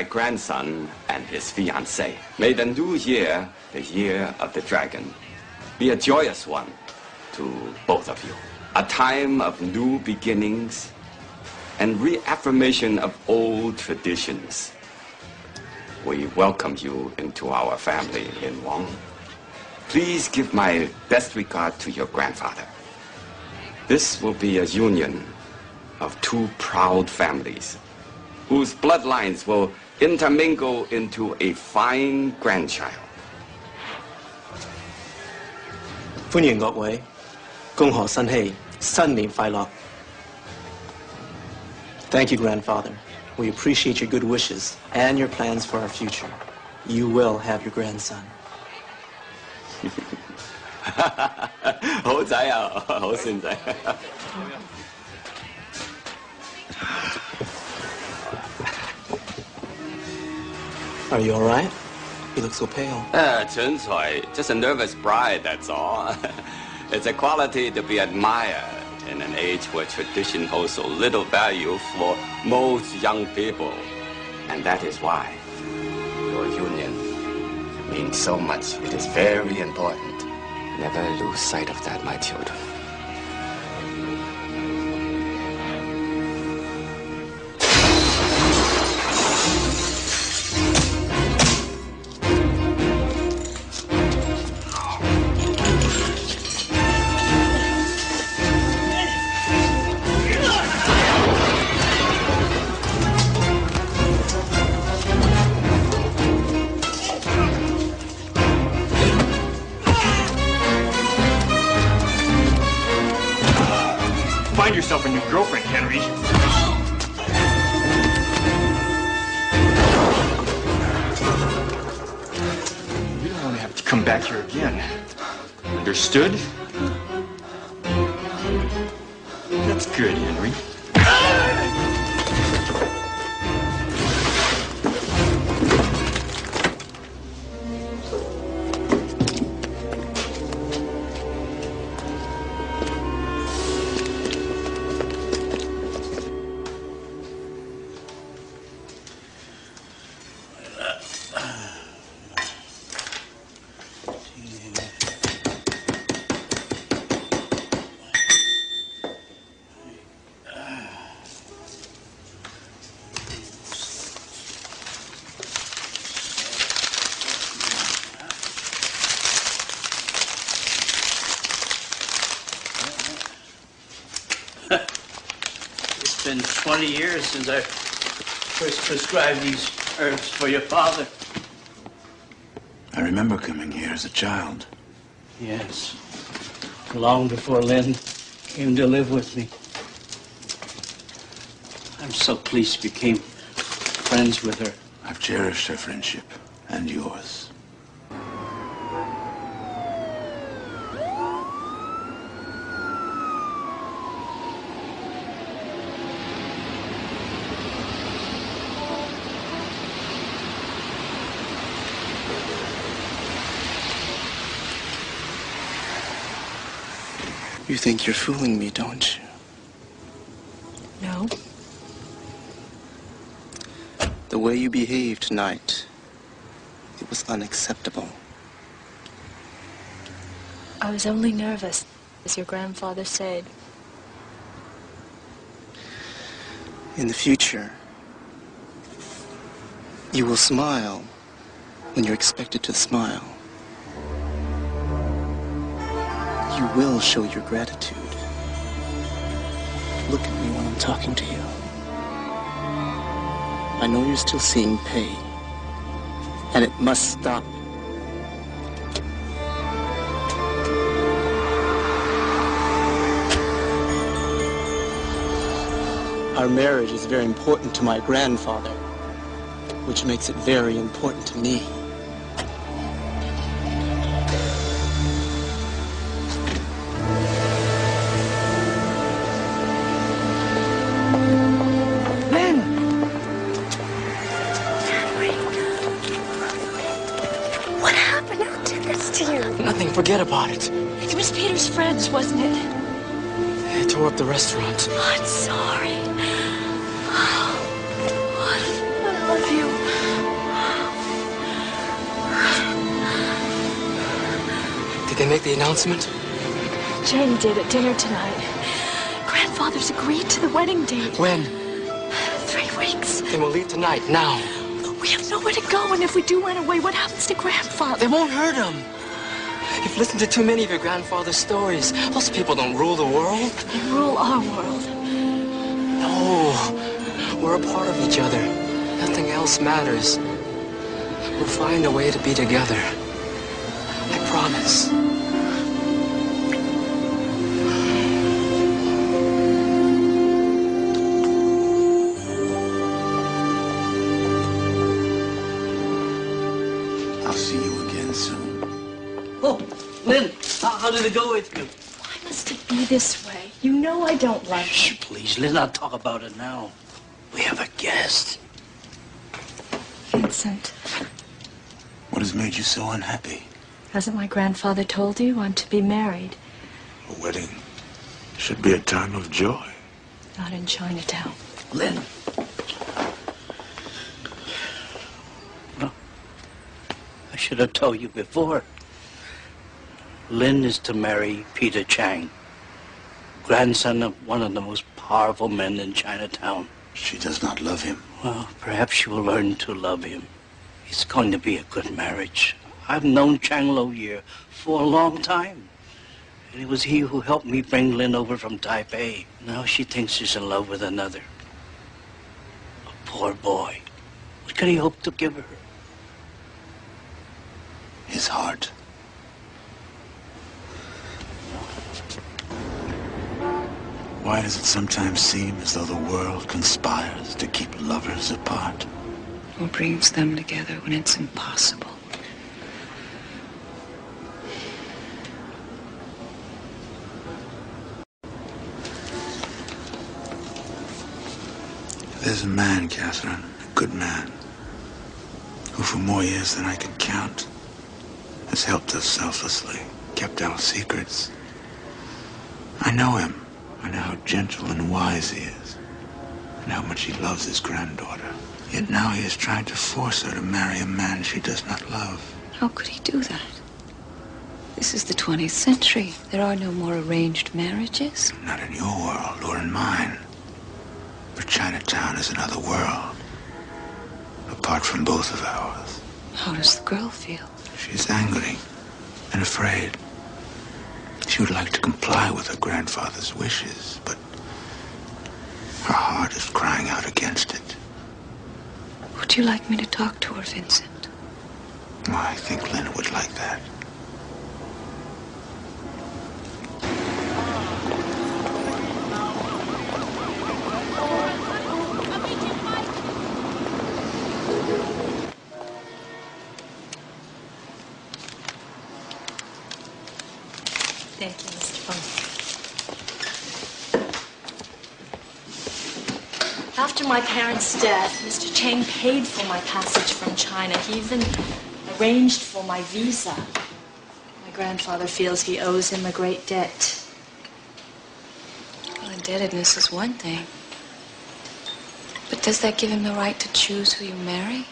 grandson and his fiancée. May the new year, the year of the dragon, be a joyous one to both of you. A time of new beginnings and reaffirmation of old traditions. We welcome you into our family in Wong. Please give my best regard to your grandfather. This will be a union of two proud families whose bloodlines will intermingle into a fine grandchild. 歡迎各位，恭賀新禧，新年快樂。Thank you, grandfather. We appreciate your good wishes and your plans for our future. You will have your grandson. 好仔啊，好孫仔。Are you all right? You look so pale. 蠢材 just a nervous bride, that's all. It's a quality to be admired in an age where tradition holds so little value for most young people. And that is why your union means so much. It is very important. Never lose sight of that, my children. Find yourself a new girlfriend, Henry. You don't want to have to come back here again. Understood? That's good, Henry. It's been 20 years since I first prescribed these herbs for your father. I remember coming here as a child. Yes. Long before Lynn came to live with me. I'm so pleased you became friends with her. I've cherished her friendship and yours. You think you're fooling me, don't you? No. The way you behaved tonight, it was unacceptable. I was only nervous, as your grandfather said. In the future, you will smile when you're expected to smile. You will show your gratitude. Look at me when I'm talking to you. I know you're still seeing pain, and it must stop. Our marriage is very important to my grandfather, which makes it very important to me. Nothing, forget about it. It was Peter's friends, wasn't it? They tore up the restaurant. Oh, I'm sorry. Oh, I love you. they make the announcement? Jane did at dinner tonight. Grandfather's agreed to the wedding date. When? 3 weeks. Then we'll leave tonight, now. We have nowhere to go, and if we do run away, what happens to Grandfather? They won't hurt him. You've listened to too many of your grandfather's stories. Those people don't rule the world. They rule our world. No, we're a part of each other. Nothing else matters. We'll find a way to be together. I promise. I'll see you again soon. Oh, Lynn, how did it go with you? Why must it be this way? You know I don't love Shh, you. please, let's not talk about it now. We have a guest. Vincent, What has made you so unhappy? hasn't my grandfather told you I'm to be married? A wedding should be a time of joy. Not in Chinatown. Lynn. Well, I should have told you before. Lynn is to marry Peter Chang, grandson of one of the most powerful men in Chinatown. She does not love him. Well, perhaps she will learn to love him. It's going to be a good marriage. I've known Chang Lo-Ye for a long time. And it was he who helped me bring Lynn over from Taipei. Now she thinks she's in love with another. A poor boy. What could he hope to give her? His heart. Why does it sometimes seem as though the world conspires to keep lovers apart? Or brings them together when it's impossible? There's a man, Catherine, a good man, who for more years than I can count has helped us selflessly, kept our secrets. I know him. I know how gentle and wise he is, and how much he loves his granddaughter. Yet now he is trying to force her to marry a man she does not love. How could he do that? This is the 20th century. There are no more arranged marriages. Not in your world or in mine. But Chinatown is another world, apart from both of ours. How does the girl feel? She's angry and afraid. She would like to comply with her grandfather's wishes, but her heart is crying out against it. Would you like me to talk to her, Vincent? Well, I think Lynn would like that. Thank you, Mr. Fung. After my parents' death, Mr. Chang paid for my passage from China. He even arranged for my visa. My grandfather feels he owes him a great debt. Well, indebtedness is one thing. But does that give him the right to choose who you marry?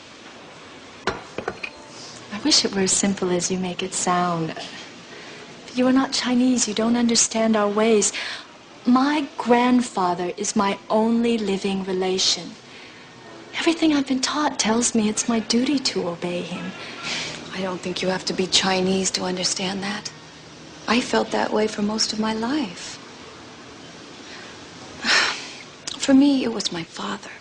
I wish it were as simple as you make it sound. But you are not Chinese. You don't understand our ways. My grandfather is my only living relation. Everything I've been taught tells me it's my duty to obey him. I don't think you have to be Chinese to understand that. I felt that way for most of my life. For me, it was my father.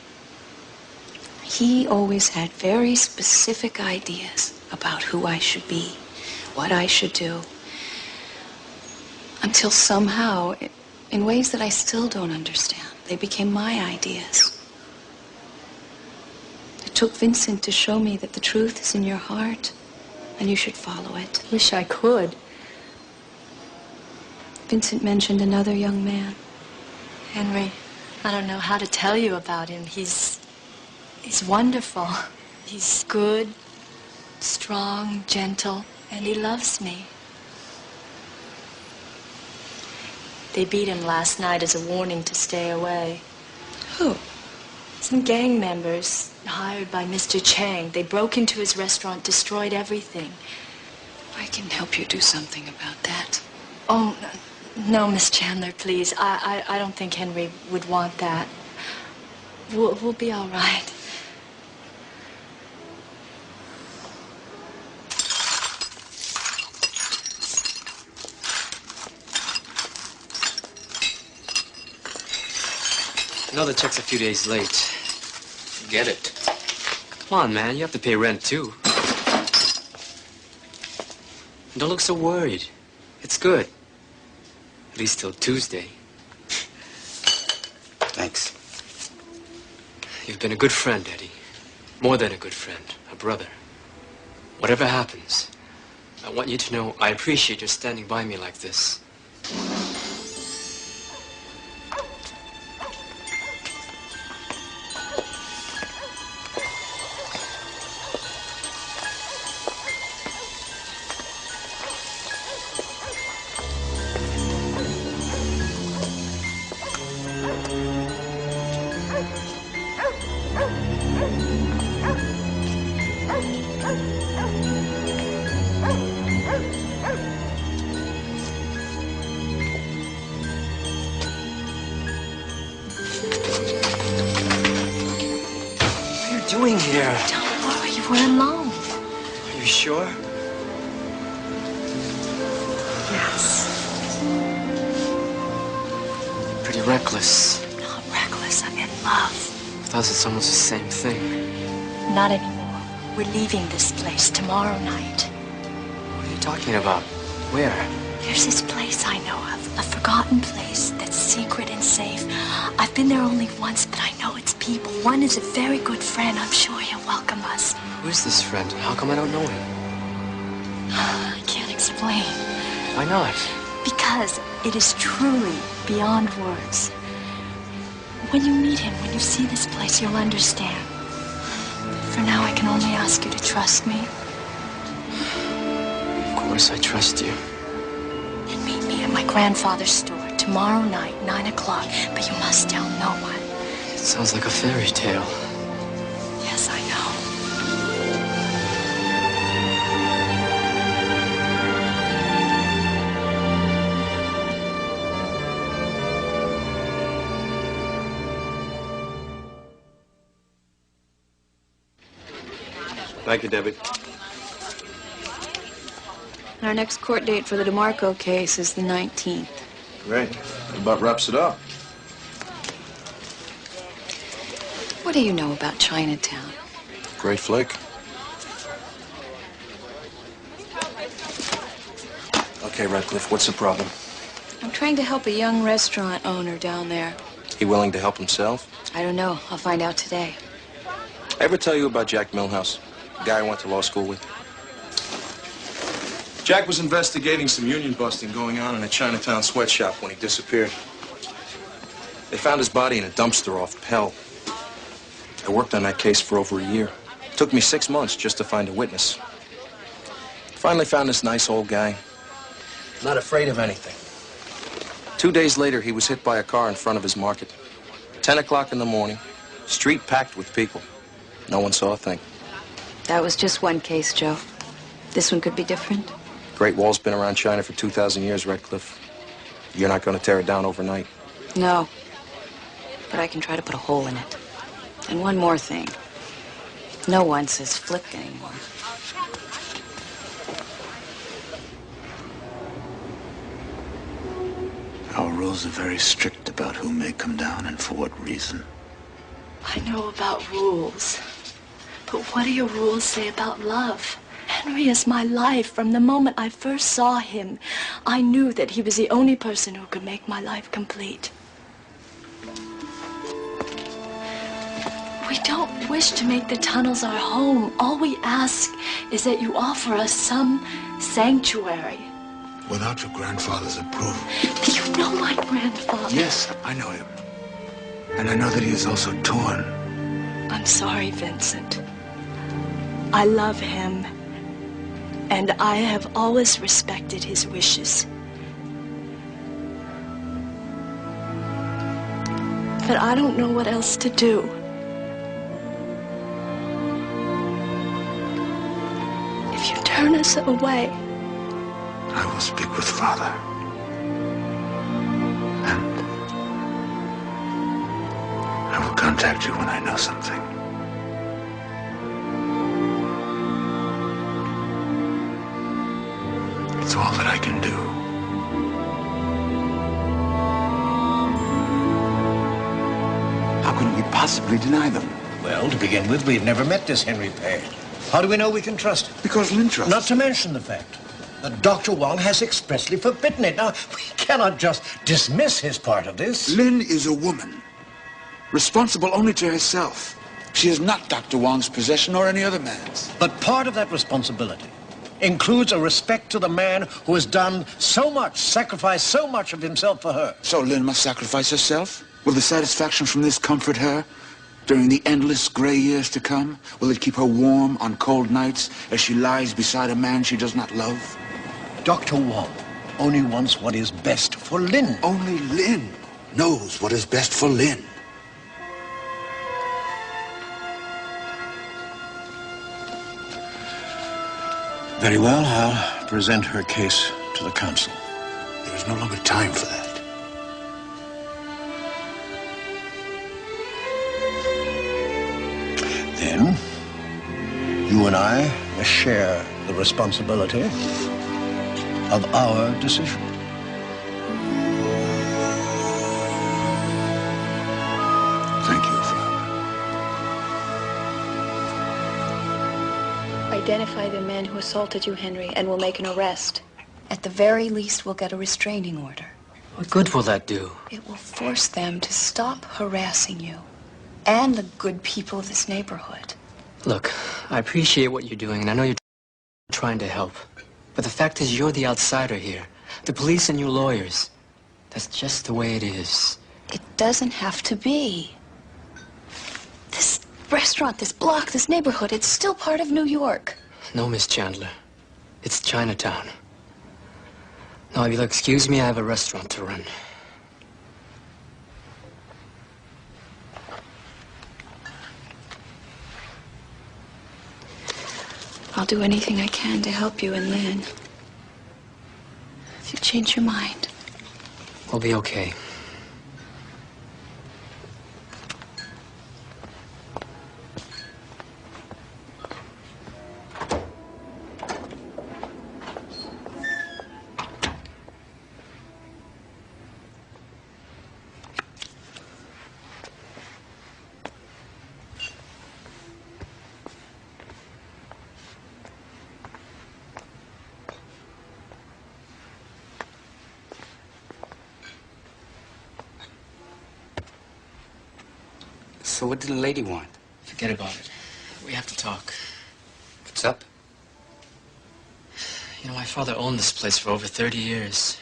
He always had very specific ideas about who I should be, what I should do. Until somehow, in ways that I still don't understand, they became my ideas. It took Vincent to show me that the truth is in your heart, and you should follow it. Wish I could. Vincent mentioned another young man. Henry, I don't know how to tell you about him. He's wonderful. He's good, strong, gentle, and he loves me. They beat him last night as a warning to stay away. Who? Some gang members hired by Mr. Chang. They broke into his restaurant, destroyed everything. I can help you do something about that. Oh, no, Miss Chandler, please. I don't think Henry would want that. We'll be all right. Another check's a few days late. Get it. Come on, man. You have to pay rent, too. Don't look so worried. It's good. At least till Tuesday. Thanks. You've been a good friend, Eddie. More than a good friend. A brother. Whatever happens, I want you to know I appreciate your standing by me like this. Doing here? Don't worry, we're alone. Are you sure? Yes. Pretty reckless. Not reckless, I'm in love. With us, it's almost the same thing. Not anymore. We're leaving this place tomorrow night. What are you talking about? Where? There's this place I know of, a forgotten place that's secret and safe. I've been there only once, but I know its people. One is a very good friend. I'm sure he'll welcome us. Who is this friend? How come I don't know him? I can't explain. Why not? Because it is truly beyond words. When you meet him, when you see this place, you'll understand. For now, I can only ask you to trust me. Of course I trust you. And meet me at my grandfather's store tomorrow night, 9 o'clock. But you must tell no one. It sounds like a fairy tale. Yes, I know. Thank you, Debbie. Our next court date for the DeMarco case is the 19th. Great. That about wraps it up. What do you know about Chinatown? Great flick. Okay, Radcliffe, what's the problem? I'm trying to help a young restaurant owner down there. He willing to help himself? I don't know. I'll find out today. I ever tell you about Jack Milhouse, the guy I went to law school with? Jack was investigating some union busting going on in a Chinatown sweatshop when he disappeared. They found his body in a dumpster off Pell. I worked on that case for over a year. It took me 6 months just to find a witness. Finally found this nice old guy, not afraid of anything. 2 days later, he was hit by a car in front of his market. 10 o'clock in the morning, street packed with people. No one saw a thing. That was just one case, Joe. This one could be different. Great Wall's been around China for 2,000 years, Redcliffe. You're not going to tear it down overnight. No. But I can try to put a hole in it. And one more thing. No one says flick anymore. Our rules are very strict about who may come down and for what reason. I know about rules. But what do your rules say about love? Henry is my life. From the moment I first saw him, I knew that he was the only person who could make my life complete. We don't wish to make the tunnels our home. All we ask is that you offer us some sanctuary. Without your grandfather's approval. Do you know my grandfather? Yes, I know him. And I know that he is also torn. I'm sorry, Vincent. I love him. And I have always respected his wishes. But I don't know what else to do. If you turn us away, I will speak with Father. And I will contact you when I know something. It's all that I can do. How can we possibly deny them? Well, to begin with, we've never met this Henry Page. How do we know we can trust him? Because Lin trusts. Not to mention the fact that Dr. Wong has expressly forbidden it. Now, we cannot just dismiss his part of this. Lin is a woman, responsible only to herself. She is not Dr. Wong's possession or any other man's. But part of that responsibility includes a respect to the man who has done so much, sacrificed so much of himself for her. So Lin must sacrifice herself? Will the satisfaction from this comfort her during the endless gray years to come? Will it keep her warm on cold nights as she lies beside a man she does not love? Dr. Wong only wants what is best for Lin. Only Lin knows what is best for Lin. Very well, I'll present her case to the council. There is no longer time for that. Then, you and I must share the responsibility of our decision. Thank you, Father. Identify the men who assaulted you, Henry, and we'll make an arrest. At the very least, we'll get a restraining order. What good will that do? It will force them to stop harassing you and the good people of this neighborhood. Look, I appreciate what you're doing, and I know you're trying to help. But the fact is, you're the outsider here. The police and you lawyers. That's just the way it is. It doesn't have to be. This restaurant, this block, this neighborhood, it's still part of New York. No, Miss Chandler. It's Chinatown. Now, if you'll excuse me, I have a restaurant to run. I'll do anything I can to help you and Lynn. If you change your mind. We'll be okay. So what did the lady want? Forget about it. We have to talk. What's up? You know, my father owned this place for over 30 years.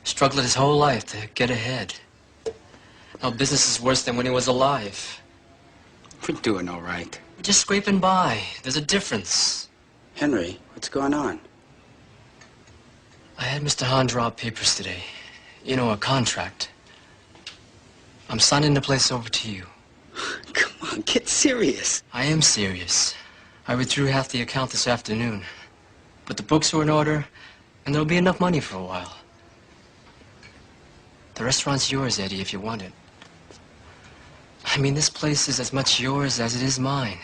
Struggled his whole life to get ahead. Now business is worse than when he was alive. We're doing all right. We're just scraping by. There's a difference. Henry, what's going on? I had Mr. Hahn draw up papers today. You know, a contract. I'm signing the place over to you. Come on, get serious. I am serious. I withdrew half the account this afternoon. But the books are in order, and there'll be enough money for a while. The restaurant's yours, Eddie, if you want it. I mean, this place is as much yours as it is mine.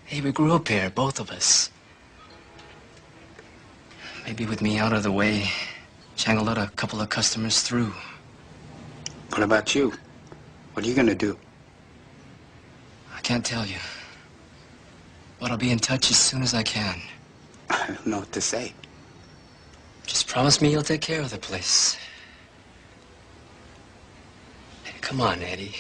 Hey, we grew up here, both of us. Maybe with me out of the way, Chang will let a couple of customers through. What about you? What are you gonna do? I can't tell you. But I'll be in touch as soon as I can. I don't know what to say. Just promise me you'll take care of the place. Hey, come on, Eddie.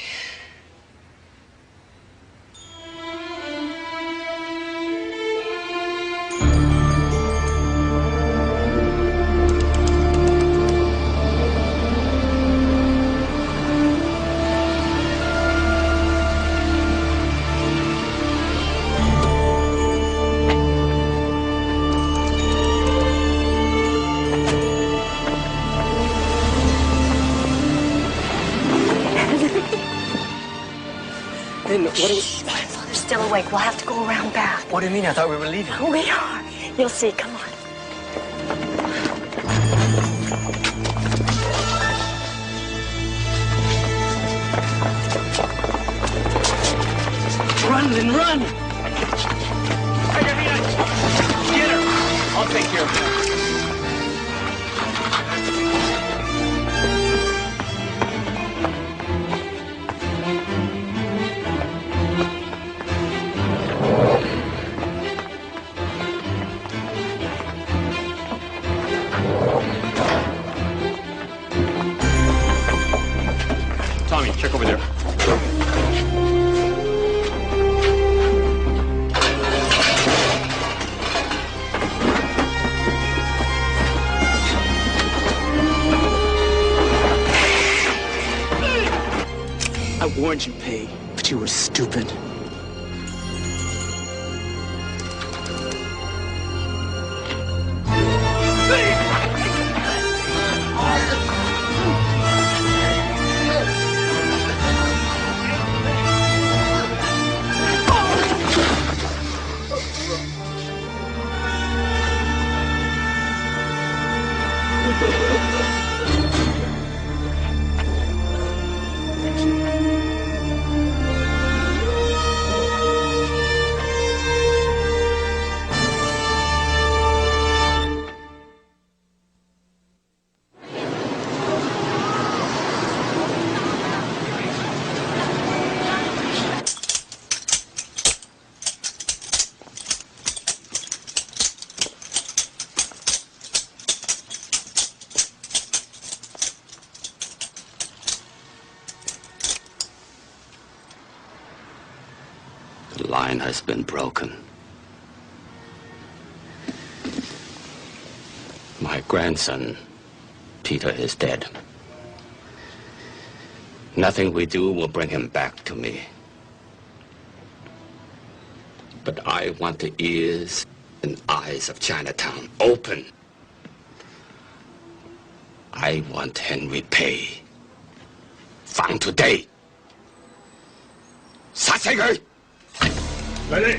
My father's still awake. We'll have to go around back. What do you mean? I thought we were leaving. We are. You'll see. Come on. Run, Lynn, run! Get her! I'll take care of her. Tommy, check over there. I warned you, Pei, but you were stupid. The line has been broken. My grandson, Peter, is dead. Nothing we do will bring him back to me. But I want the ears and eyes of Chinatown open. I want Henry Pei found today. 殺死佢！嚟！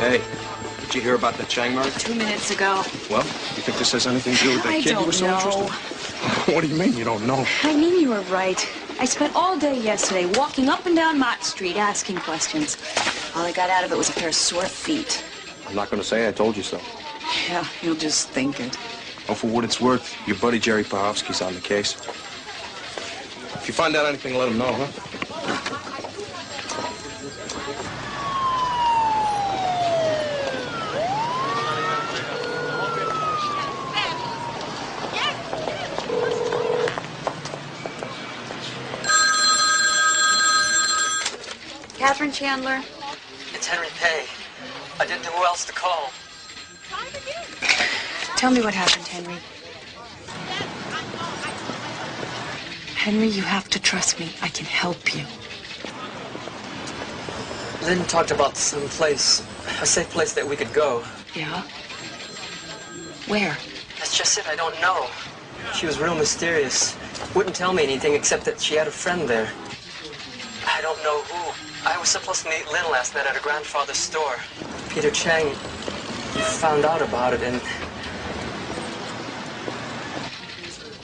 Hey, did you hear about the Chang murder? 2 minutes ago. Well, you think this has anything to do with that I kid you don't were so know. interested in? What do you mean you don't know? I mean, you were right. I spent all day yesterday walking up and down Mott Street asking questions. All I got out of it was a pair of sore feet. I'm not going to say I told you so. Yeah, you'll just think it. Oh, for what it's worth, your buddy Jerry Pahovsky's on the case. If you find out anything, let him know, huh? Catherine Chandler. It's Henry Pei. I didn't know who else to call. Tell me what happened, Henry. Henry, you have to trust me. I can help you. Lynn talked about some place, a safe place that we could go. Yeah? Where? That's just it, I don't know. She was real mysterious. Wouldn't tell me anything except that she had a friend there. I don't know who. I was supposed to meet Lynn last night at her grandfather's store. Peter Chang found out about it and...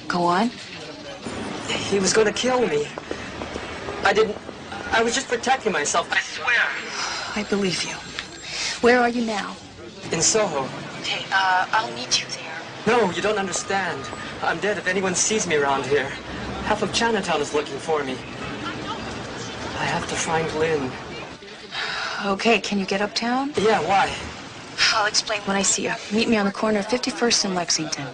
Go on. He was going to kill me. I was just protecting myself, I swear. I believe you. Where are you now? In Soho. Okay, I'll meet you there. No, you don't understand. I'm dead if anyone sees me around here. Half of Chinatown is looking for me. I have to find Lynn. Okay, can you get uptown? Yeah, why? I'll explain when I see you. Meet me on the corner of 51st and Lexington.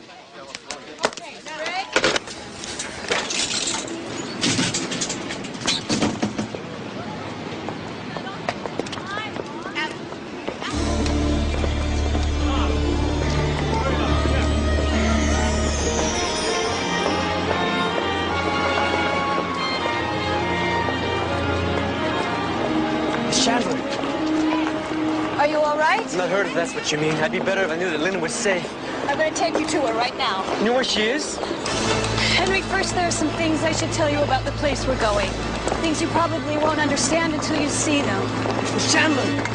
Are you all right? Not heard if that's what you mean. I'd be better if I knew that Lynn was safe. I'm going to take you to her right now. You know where she is? Henry, first there are some things I should tell you about the place we're going. Things you probably won't understand until you see them. Chandler!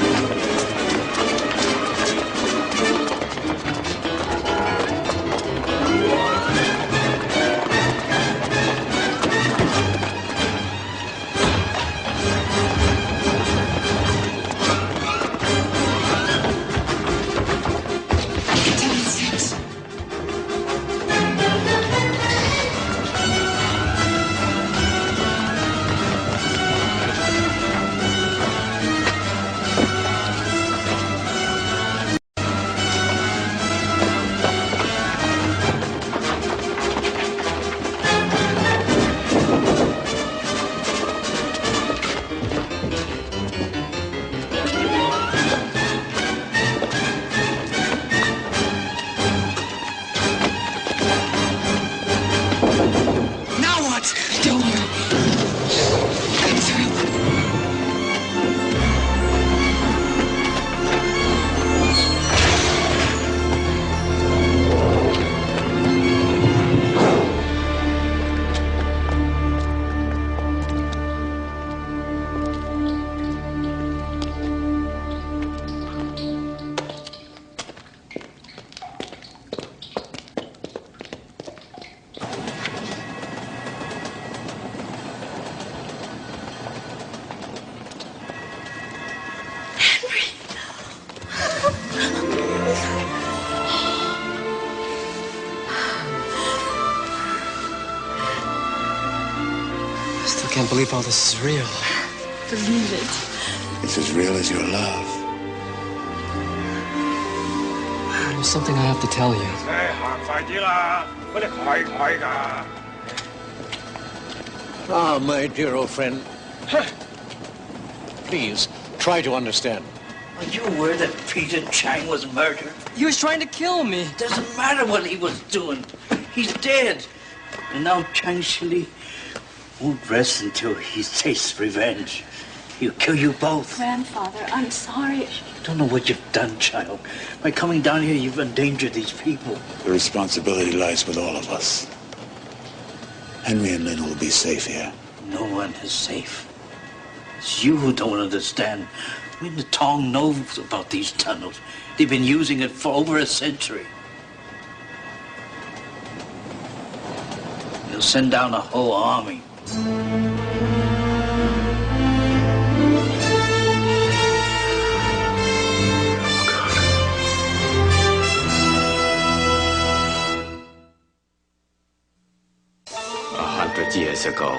I can't believe all this is real. Believe it. It's as real as your love. There's something I have to tell you. Ah, my dear old friend. Please, try to understand. Are you aware that Peter Chang was murdered? He was trying to kill me. Doesn't matter what he was doing. He's dead. And now Chang Shili won't rest until he tastes revenge. He'll kill you both. Grandfather, I'm sorry. You don't know what you've done, child. By coming down here, you've endangered these people. The responsibility lies with all of us. Henry and Lynn will be safe here. No one is safe. It's you who don't understand. I mean, the Tong knows about these tunnels. They've been using it for over a century. They'll send down a whole army. Years ago,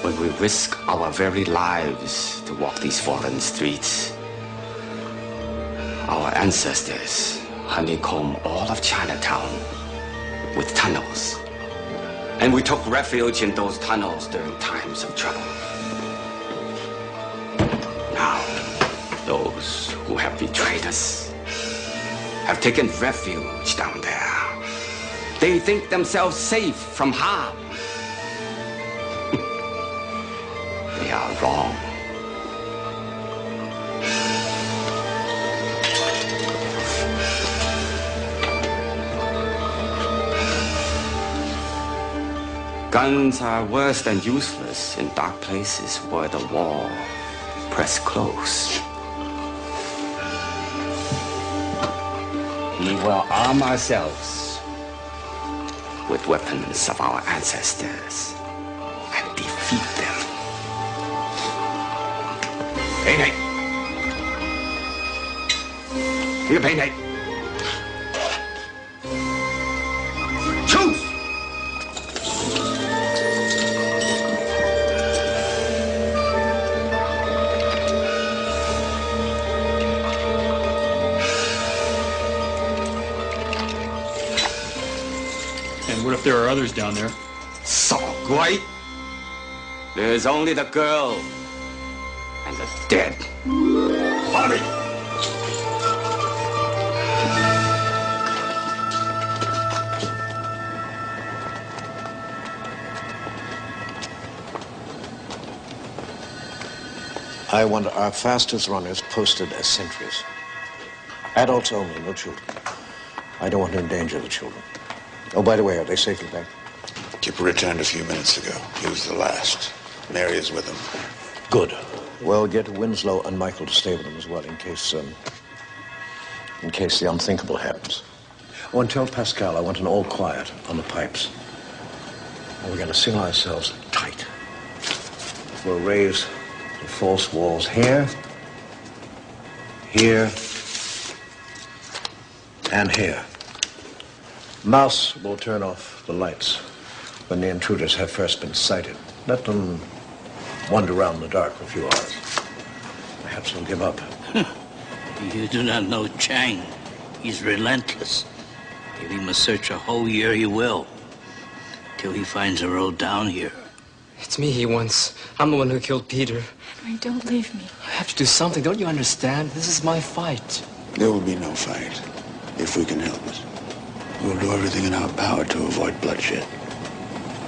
when we risked our very lives to walk these foreign streets, our ancestors honeycombed all of Chinatown with tunnels, and we took refuge in those tunnels during times of trouble. Now, those who have betrayed us have taken refuge down there. They think themselves safe from harm. They are wrong. Guns are worse than useless in dark places where the wall press close. We will arm ourselves with weapons of our ancestors and defeat them. Hey, here, Payne. Choose! And what if there are others down there? So great. There's only the girl and the dead. Follow me. I want our fastest runners posted as sentries. Adults only, no children. I don't want to endanger the children. Oh, by the way, are they safely back? Kip returned a few minutes ago. He was the last. Mary is with him. Good. Well, get Winslow and Michael to stay with him as well in case the unthinkable happens. Oh, and tell Pascal I want an all quiet on the pipes. And we're going to seal ourselves tight. We'll raise the false walls here, here, and here. Mouse will turn off the lights when the intruders have first been sighted. Let them wander around in the dark for a few hours. Perhaps they'll give up. You do not know Chang. He's relentless. If he must search a whole year, he will. Till he finds a road down here. It's me he wants. I'm the one who killed Peter. Henry, don't leave me. I have to do something. Don't you understand? This is my fight. There will be no fight, if we can help it. We'll do everything in our power to avoid bloodshed.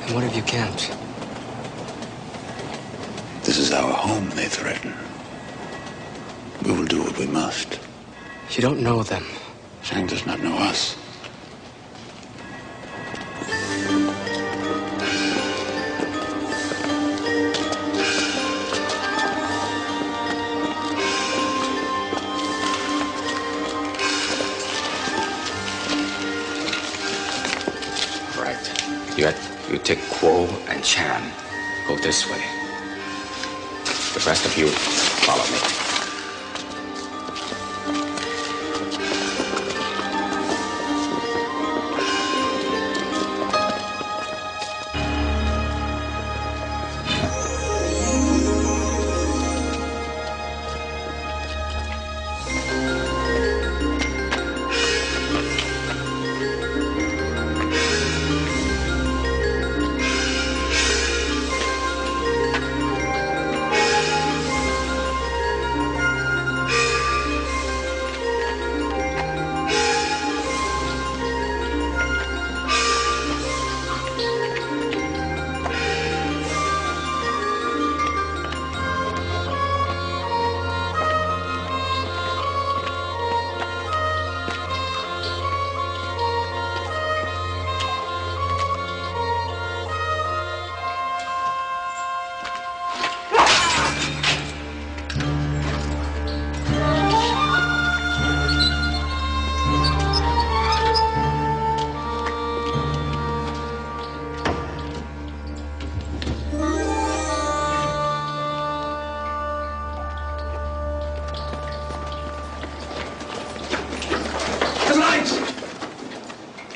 And what if you can't? This is our home, they threaten. We will do what we must. You don't know them. Chang does not know us. You take Kuo and Chan. Go this way. The rest of you, follow me.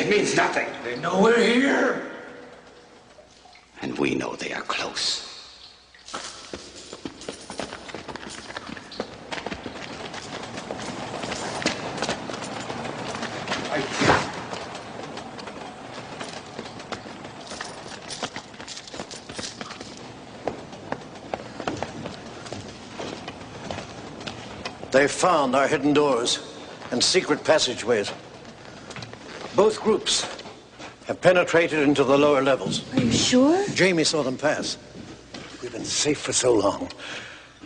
Means nothing. They know we're here. And we know they are close. They've found our hidden doors and secret passageways. Both groups have penetrated into the lower levels. Are you sure? Jamie saw them pass. We've been safe for so long,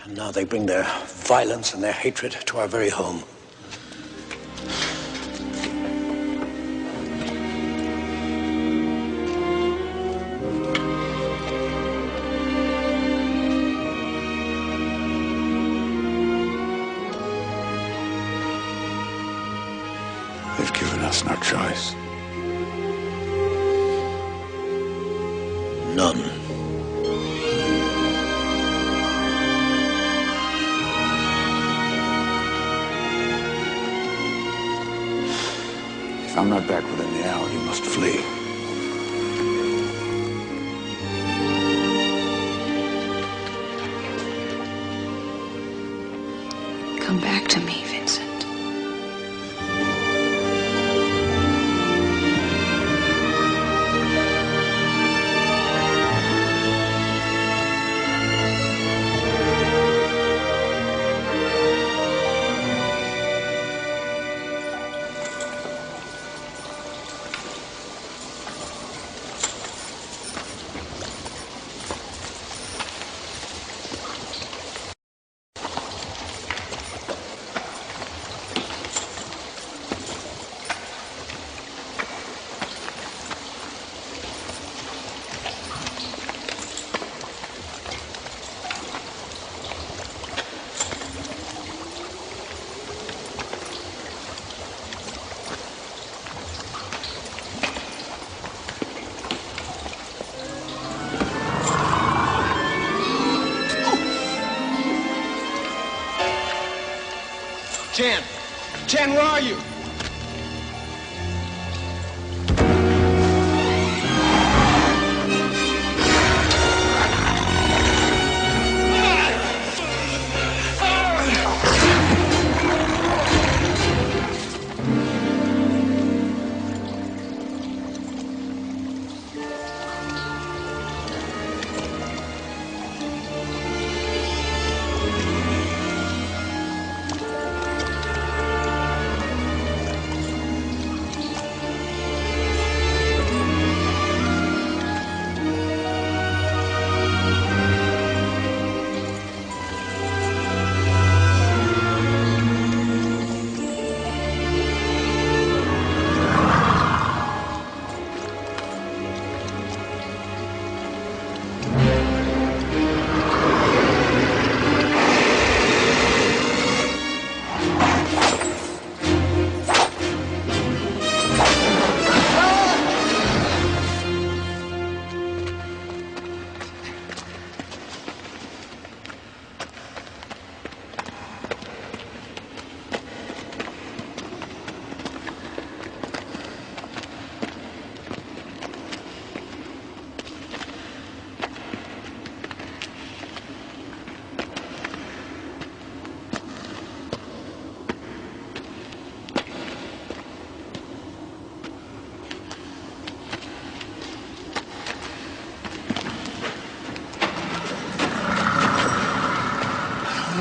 and now they bring their violence and their hatred to our very home. They've given us no choice. None. If I'm not back within the hour, you must flee. Come back to me, Vincent. Jan! Jan, where are you?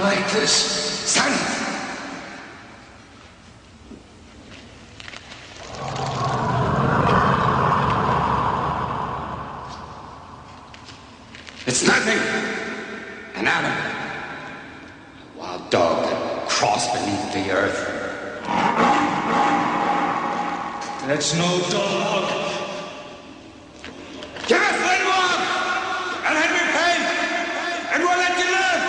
Like this, son. It's nothing. An animal. A wild dog that crawls beneath the earth. That's no dog. Give us Linwalk! And Henry Payne! And we'll let you live!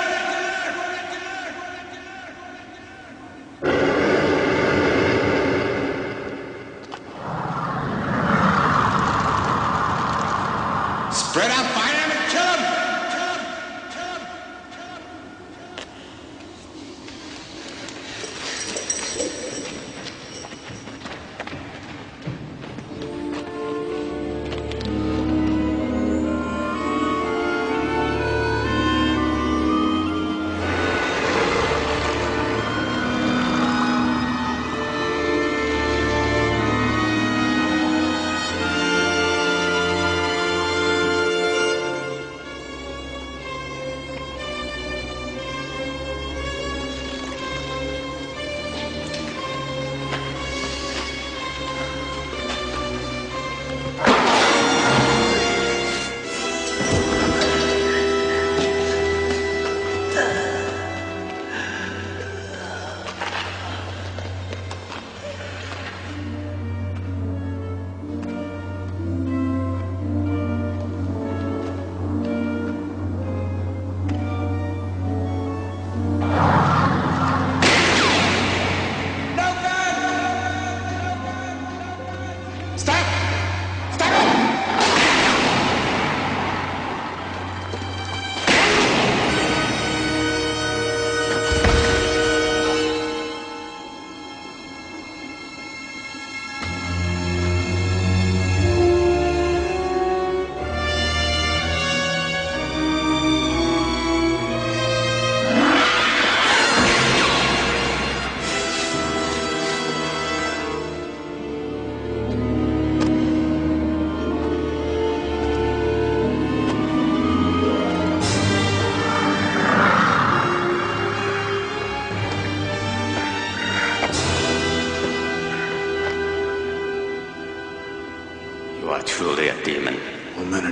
Spread out, find him, and kill him!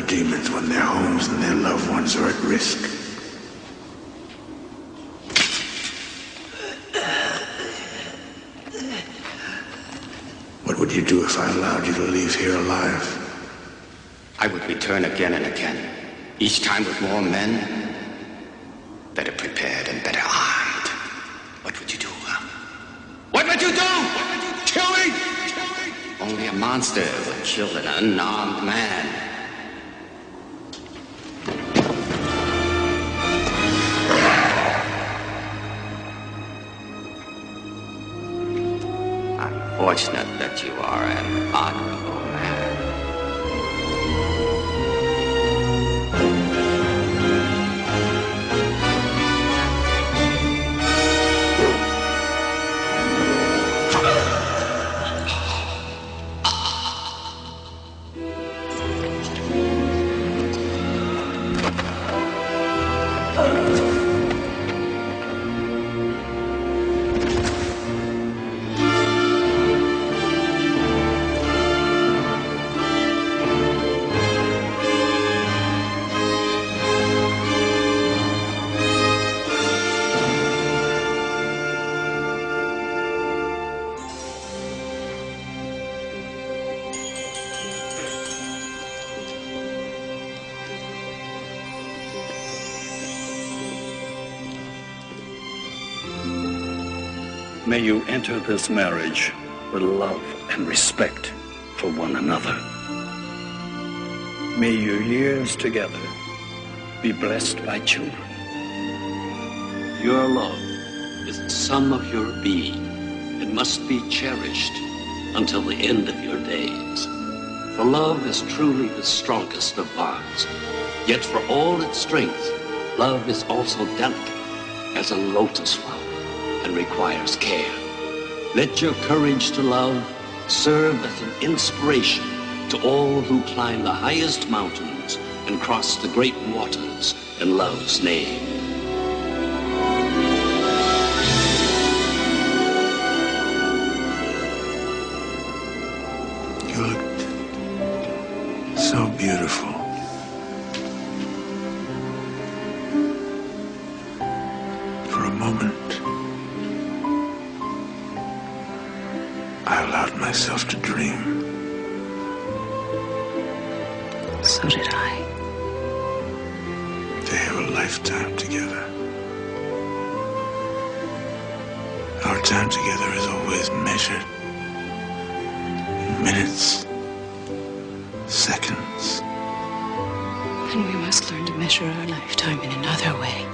demons when their homes and their loved ones are at risk. What would you do if I allowed you to leave here alive? I would return again and again, each time with more men, better prepared and better armed. What would you do, huh? What would you do? Kill me? Only a monster would kill an unarmed man. Unfortunate that you are an honorable man. May you enter this marriage with love and respect for one another. May your years together be blessed by children. Your love is the sum of your being and must be cherished until the end of your days. For love is truly the strongest of bonds. Yet for all its strength, love is also delicate as a lotus flower and requires care. Let your courage to love serve as an inspiration to all who climb the highest mountains and cross the great waters in love's name. You looked so beautiful. For a moment, I allowed myself to dream. So did I. To have a lifetime together. Our time together is always measured in minutes, seconds. And we must learn to measure our lifetime in another way.